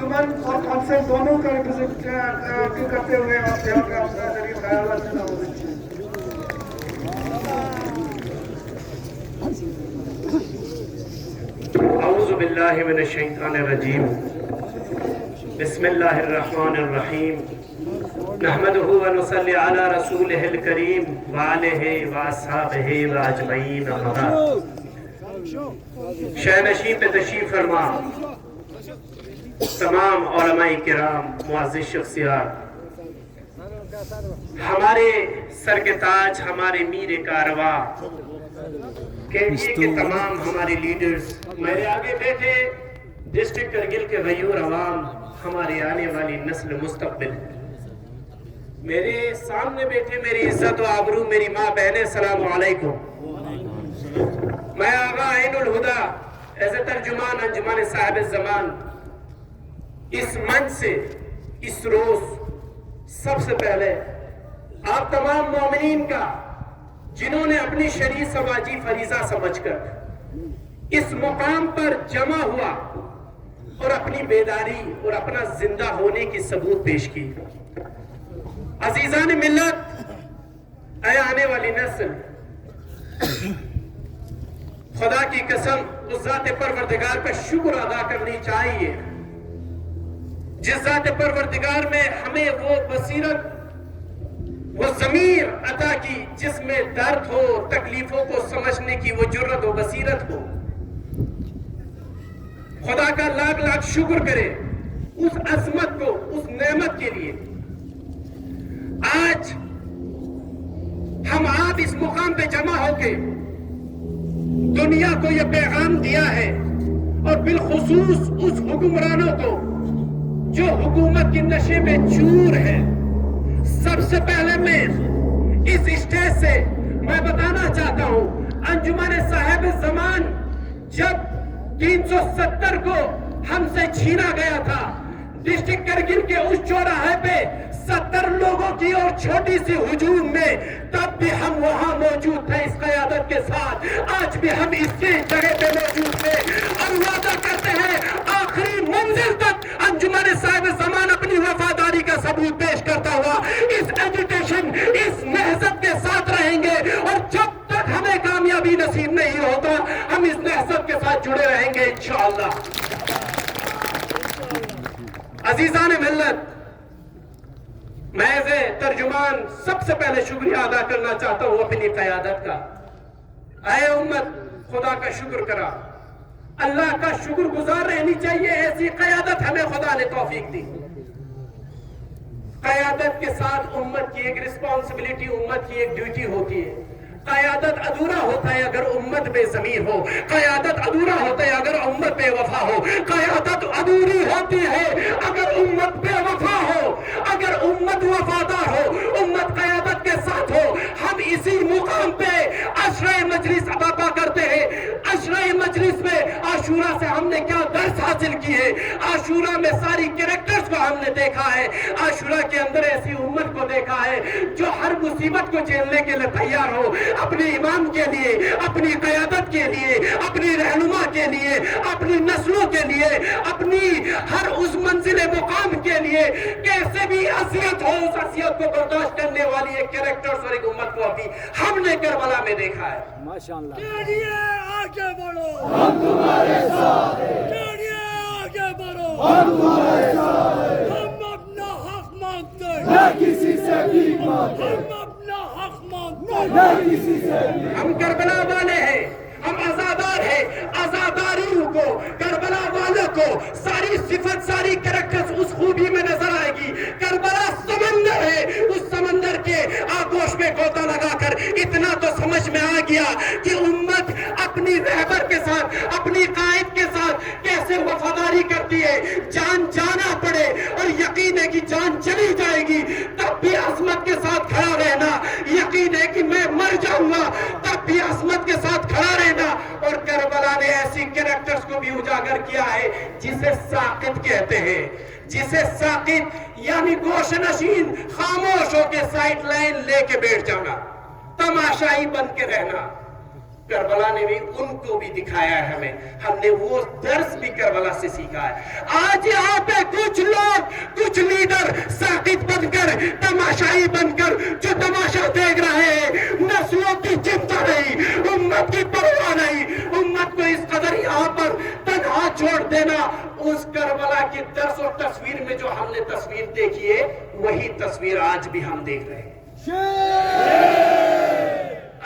انجمن اور کانسرٹ دونوں کا ریپرزینٹ کرتے ہوئے آپ یہاں پہ اپنا ذریعہ خیالات دینا ہوگا. اعوذ باللہ من الشیطان الرجیم. بسم اللہ الرحمن الرحیم. نحمده ونصلی علی رسولہ الکریم وآلہ واصحابہ واجمعین. اما بعد. شہنشین پہ تشریف فرما تمام علماء کرام، معزز شخصیات، ہمارے سر کے تاج، ہمارے میر کارواں کے تمام ہمارے لیڈرز، میرے آگے بیٹھے ڈسٹرکٹ کرگل کے غیور عوام، ہماری آنے والی نسل مستقبل، میرے سامنے بیٹھے میری عزت و آبرو میری ماں بہنیں، السلام علیکم. میں آغا عین الہدا ایز اے ترجمان انجمن صاحب الزمان اس منچ سے اس روز سب سے پہلے آپ تمام مومنین کا، جنہوں نے اپنی شرعی سماجی فریضہ سمجھ کر اس مقام پر جمع ہوا اور اپنی بیداری اور اپنا زندہ ہونے کی ثبوت پیش کی. عزیزان ملت، اے آنے والی نسل، خدا کی قسم اس ذات پروردگار کا شکر ادا کرنی چاہیے جس ذات پروردگار میں ہمیں وہ بصیرت، وہ ضمیر عطا کی جس میں درد ہو، تکلیفوں کو سمجھنے کی وہ جرت و بصیرت ہو. خدا کا لاکھ لاکھ شکر کرے اس عظمت کو، اس نعمت کے لیے. آج ہم آپ اس مقام پہ جمع ہو کے دنیا کو یہ پیغام دیا ہے، اور بالخصوص اس حکمرانوں کو جو حکومت کی نشے میں چور ہے. سب سے پہلے میں اس اسٹیج سے میں بتانا چاہتا ہوں، انجمن صاحب الزمان جب 370 کو ہم سے چھینا گیا تھا، ڈسٹرکٹ کرگل کے اس چوراہے پہ 70 لوگوں کی اور چھوٹی سی ہجوم میں، تب بھی ہم وہاں موجود تھے اس قیادت کے ساتھ. آج بھی ہم اس کی جگہ پہ موجود تھے اور وعدہ کرتے ہیں آخری منزل تک انجمن صاحب زمان اپنی وفاداری کا ثبوت پیش کرتا ہوا اس ایجیٹیشن، اس نہضت کے ساتھ رہیں گے. اور جب تک ہمیں کامیابی نصیب نہیں ہوتا، ہم اس نہضت کے ساتھ جڑے رہیں گے انشاءاللہ. عزیزان ملت، میں ایز اے ترجمان سب سے پہلے شکریہ ادا کرنا چاہتا ہوں اپنی قیادت کا. اے امت، خدا کا شکر کرا، اللہ کا شکر گزار رہنی چاہیے. ایسی قیادت ہمیں خدا نے توفیق دی. قیادت کے ساتھ امت کی ایک رسپانسبلٹی، امت کی ایک ڈیوٹی ہوتی ہے. قیادت ادھورا ہوتا ہے اگر امت بے ضمیر ہو. قیادت ادھورا ہوتا ہے اگر امت بے وفا ہو. قیادت ادھوری ہوتی ہے اگر امت بے وفا ہو، اگر امت وفادار ہو، امت قیادت کے ساتھ ہو. ہم اسی مقام پہ عشرہ مجلس برپا کرتے ہیں. عشرہ مجلس میں عاشورہ سے ہم نے کیا درس حاصل کیے. عاشورہ میں ساری کریکٹرز کو ہم نے دیکھا ہے. عاشورہ کے اندر ایسی امت کو دیکھا ہے جو ہر مصیبت کو جھیلنے کے لیے تیار ہو، اپنے امام کے لیے، اپنی قیادت کے لیے، اپنی رہنما کے لیے، اپنی نسلوں کے لیے، اپنی ہر اس منزل مقام کے لیے کیسے بھی اذیت ہو اس اذیت کو برداشت کرنے والی ایک کریکٹرز اور ایک امت کو ابھی ہم نے کربلا میں دیکھا ہے. ماشاءاللہ. آگے بڑھو، ہم تمہارے ساتھ ہیں، چلیے آگے بڑھو. ہم تمہارے ساتھ ہیں، ہم اپنا حق مانگتے ہیں، نہ کسی سے بھیک مانگتے، ہم اپنا حق مانگتے ہیں. نہ کسی سے بھیک. ہم کربلا والے ہیں، ہم آزادار ہیں. آزاداریوں کو، کربلا والوں کو ساری صفت، ساری کریکٹرز اس خوبی میں نظر آئے گی. کربلا سمندر ہے، اس سمندر کے آگوش میں غوطہ لگا کر اتنا تو سمجھ میں آ گیا کہ امت اپنی رہبر کے ساتھ، اپنی قائد کے ساتھ کیسے وفاداری کرتی ہے. جان جانا پڑے اور یقین ہے کہ جان چلی جائے گی، تب بھی عظمت کے ساتھ کھڑا رہنا. یقین ہے کہ میں مر جاؤں گا، تب بھی عظمت کے ساتھ کھڑا رہنا. اور کربلا نے ایسی کریکٹرز کو بھی اجاگر کیا ہے جسے ساقط کہتے ہیں. جسے ساقط یعنی گوش نشین، خاموش ہو کے سائیڈ لائن لے کے بیٹھ جانا، تماشائی بن کے رہنا. کربلا نے بھی ان کو بھی دکھایا ہے ہمیں. ہم نے وہ درس بھی کربلا سے سیکھا ہے. آج یہاں پہ کہ درس اور تصویر میں جو ہم نے تصویر دیکھی ہے وہی تصویر آج بھی ہم دیکھ رہے ہیں۔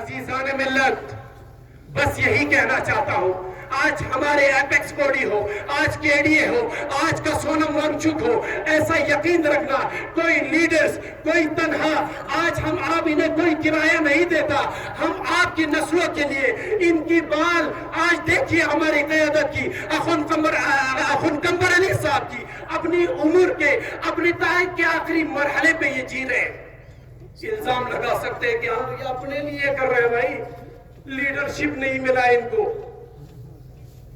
عزیزان ملت، بس یہی کہنا چاہتا ہوں، آج ہمارے ایپیکس باڈی ہو، آج کے ڈی اے ہو، آج کا سونم وانگچک ہو، ایسا یقین رکھنا کوئی لیڈرز، کوئی تنہا، آج ہم آپ انہیں کوئی کرایہ نہیں دیتا، ہم آپ کی نسلوں کے لیے ان کی بال آج دیکھیے ہماری قیادت کی اخن قمر علی صاحب کی اپنی عمر کے اپنی تاریخ کے آخری مرحلے پہ یہ جی رہے ہیں۔ الزام لگا سکتے ہیں کہ ہم یہ اپنے لیے کر رہے ہیں، بھائی لیڈرشپ نہیں ملا ان کو۔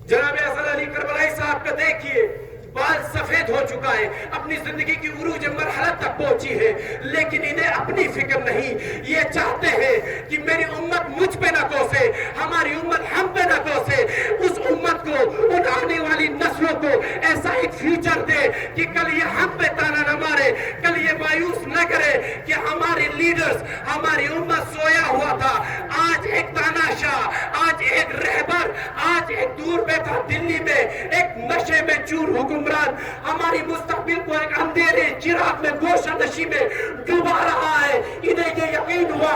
جناب احسن علی کربلائی صاحب کا دیکھیے، بال سفید ہو چکا ہے، اپنی زندگی کی عروج مرحلہ تک پہنچی ہے، لیکن انہیں اپنی فکر نہیں۔ یہ چاہتے ہیں کہ میری امت مجھ پہ نہ کوسے، ہماری امت ہم پہ نہ کوسے، اس امت کو، ان آنے والی نسلوں کو ایسا ایک فیوچر دے کہ کل یہ ہم پہ تانا نہ مارے، کل یہ مایوس نہ کرے کہ ہمارے لیڈرز، ہماری امت سویا ہوا تھا، آج ایک تاناشاہ، آج ایک رہبر، آج ایک دور بیٹھا دلی میں ایک نشے میں چور حکمران ہماری مستقبل کو ایک اندھیرے چراغ میں گوشہ نشی میں ڈوبا رہا ہے۔ انہیں یہ یقین ہوا،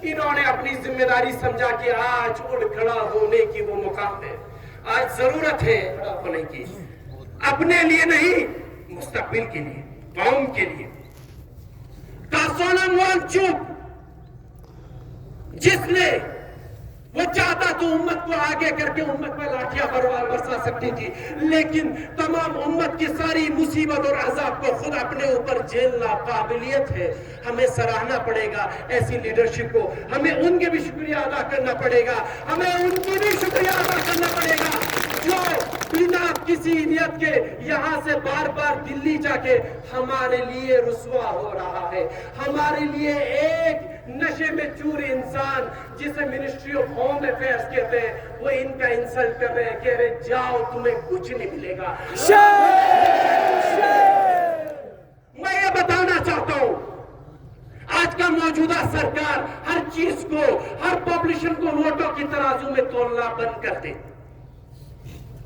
انہوں نے اپنی ذمہ داری سمجھا کہ آج اٹھ کھڑا ہونے کی وہ مقام ہے، آج ضرورت ہے کھڑا ہونے کی، اپنے لیے نہیں، مستقبل کے لیے، قوم کے لیے۔ سونم وانگچک جس نے وہ چاہتا تو امت کو آگے کر کے امت میں لاٹھیاں برسا سکتی تھی، لیکن تمام امت کی ساری مصیبت اور عذاب کو خود اپنے اوپر جھیلنا قابلیت ہے۔ ہمیں سراہنا پڑے گا ایسی لیڈرشپ کو، ہمیں ان کے بھی شکریہ ادا کرنا پڑے گا، ہمیں ان کی بھی شکریہ ادا کرنا پڑے گا جو بنا کسی نیت کے یہاں سے بار بار دلی جا کے ہمارے لیے رسوا ہو رہا ہے، ہمارے لیے ایک نشے میں چور انسان جسے منسٹری آف ہوم افیئرز کہتے ہیں، وہ ان کا انسلٹ کر رہے ہیں، کہہ رہے جاؤ تمہیں کچھ نہیں ملے گا۔ میں یہ بتانا چاہتا ہوں، آج کا موجودہ سرکار ہر چیز کو، ہر پاپولیشن کو ووٹوں کی ترازو میں تولنا بند کر دے۔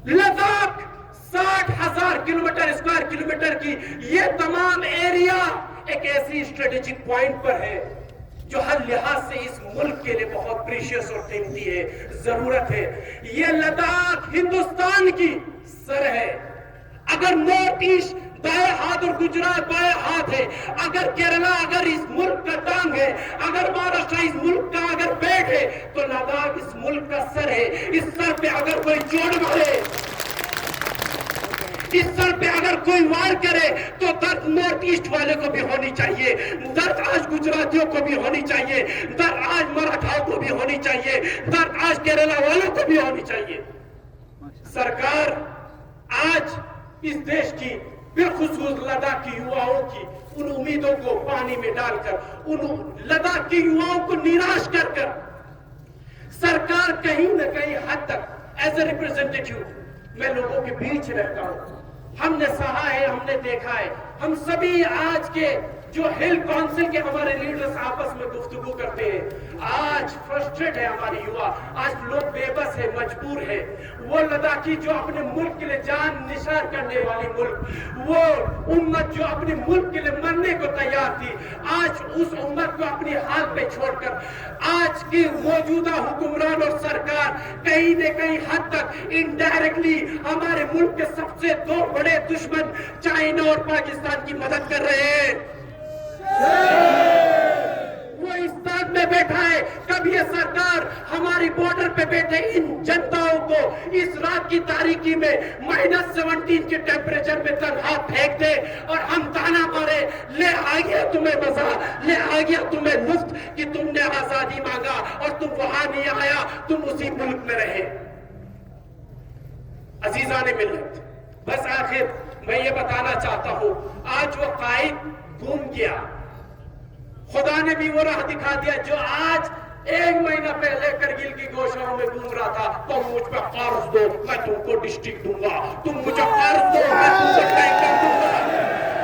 لداخ 60,000 کلومیٹر اسکوائر کلومیٹر کی یہ تمام ایریا ایک ایسی اسٹریٹجک پوائنٹ پر ہے جو ہر لحاظ سے اس ملک کے لیے بہت پریشیس اور قیمتی ہے، ضرورت ہے۔ یہ لداخ ہندوستان کی سر ہے۔ اگر نارتھ ایسٹ دائیں ہاتھ اور گجرات بائیں ہاتھ ہے، اگر کیرلا اگر اس ملک کا ٹانگ ہے، اگر مہاراشٹر اس ملک کا اگر پیٹ ہے، تو لداخ اس ملک کا سر ہے۔ اس سر پہ اگر کوئی چوٹ مارے، اس سر پہ اگر کوئی وار کرے تو درد نارتھ ایسٹ والے کو بھی ہونی چاہیے، درد آج گجراتیوں کو بھی ہونی چاہیے، درد آج مراٹھاؤں کو بھی ہونی چاہیے، درد آج کیرلا والوں کو بھی ہونی چاہیے۔ سرکار آج اس دیش کی بالخصوص لداخ کی یواؤں کی ان امیدوں کو پانی میں ڈال کر، ان لداخ کی یواؤں کو نراش کر کر سرکار کہیں نہ کہیں حد تک ایز اے ریپرزینٹیٹیو، میں لوگوں کے بیچ رہتا ہوں، ہم نے سہا ہے، ہم نے دیکھا ہے، ہم سبھی آج کے جو ہل کونسل کے ہمارے لیڈرز آپس میں گفتگو کرتے ہیں، آج فرسٹریٹ ہے ہماری یوا، آج لوگ بے بس ہے، مجبور ہے۔ وہ لداخی جو اپنے ملک کے لیے جان نثار کرنے والی ملک، وہ امت جو اپنے ملک کے لیے مرنے کو تیار تھی، آج اس امت کو اپنی حال پہ چھوڑ کر آج کی موجودہ حکمران اور سرکار کہیں نہ کہیں حد تک انڈائریکٹلی ہمارے ملک کے سب سے دو بڑے دشمن چائنا اور پاکستان کی مدد کر رہے ہیں۔ وہ اس طاق میں بیٹھا ہے، کب یہ سرکار ہماری بارڈر پہ بیٹھے ان جنتاؤں کو اس رات کی تاریکی میں -17 کے ٹیمپریچر میں تنہا پھینک دے اور ہم تانا مارے، لے آ گیا تمہیں مزہ، لے آ گیا تمہیں لطف کہ تم نے آزادی مانگا اور تم وہاں نہیں آیا، تم اسی ملک میں رہے۔ عزیزان ملت، بس آخر میں یہ بتانا چاہتا ہوں، آج وہ قائد گم گیا، خدا نے بھی وہ راہ دکھا دیا جو آج 1 مہینہ پہلے کرگل کی گوشاؤں میں گھوم رہا تھا، تم مجھ پہ قرض دو میں تم کو ڈسٹرکٹ دوں گا، تم مجھے قرض دو میں تم کو ٹینکر دوں گا،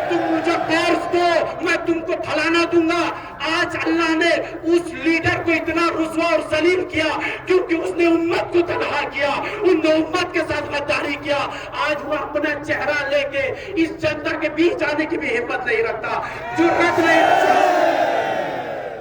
تم مجھے قرض دو میں تم کو پھلانا دوں گا. آج اللہ نے اس لیڈر کو اتنا رسوا اور ذلیل کیا کیونکہ اس نے امت کو تنہا کیا, ان نے امت کے ساتھ غداری کیا. آج وہ اپنا چہرہ لے کے اس جنتا کے بیچ آنے کی بھی ہمت نہیں رکھتا, جرأت نہیں رکھتا.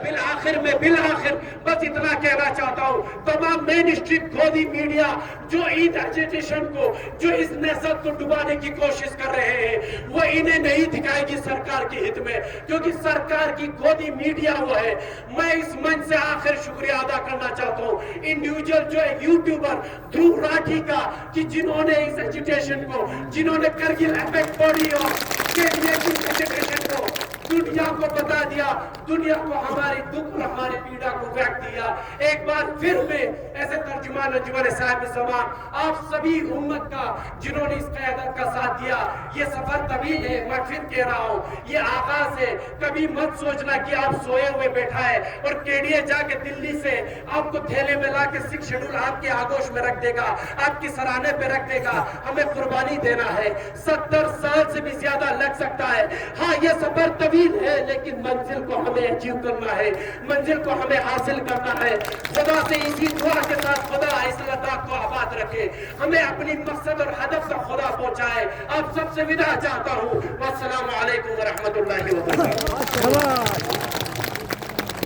بالآخر بس اتنا کہنا چاہتا ہوں, تمام مین اسٹریم کھودی میڈیا جو عید ایجیٹیشن کو, جو اس نہضت کو ڈبانے کی کوشش کر رہے ہیں, وہ انہیں نہیں دکھائے گی سرکار کی ہت میں, کیونکہ سرکار کی کھودی میڈیا وہ ہے. میں اس منچ سے آخر شکریہ ادا کرنا چاہتا ہوں انڈیویجول جو ایک یوٹیوبر دھرو راٹھی کا, کہ جنہوں نے اس ایجیٹیشن کو, جنہوں نے کرگل ایپک باڈی اور ایجیٹیشن کو دنیا کو بتا دیا, دنیا کو ہماری دکھ اور ہماری پیڑا کو ویکٹ دیا. ایک بار پھر میں ایسے ترجمان انجمن صاحب زمان آپ سبھی امت کا جنہوں نے اس قیادت کا ساتھ دیا, یہ سفر طویل ہے, میں پھر کہہ رہا ہوں یہ آغاز ہے. کبھی مت سوچنا کہ آپ سوئے ہوئے بیٹھا ہے اور KDA جا کے دلی سے آپ کو تھیلے میں لا کے سکھ شیڈول آپ کے آگوش میں رکھ دے گا, آپ کی سرانے پہ رکھ دے گا. ہمیں قربانی دینا ہے, 70 سال سے بھی زیادہ لگ سکتا ہے. ہاں یہ سفر طویل ہے, لیکن منزل کو ہمیں اچیو کرنا ہے, منزل کو ہمیں حاصل کرنا ہے. خدا سے اسی دعا کے ساتھ خدا اس لداخ کو آباد رکھے, ہمیں اپنی مقصد اور ہدف کا خدا پہنچائے. آپ سب سے وداع چاہتا ہوں. والسلام علیکم ورحمۃ اللہ وبرکاتہ.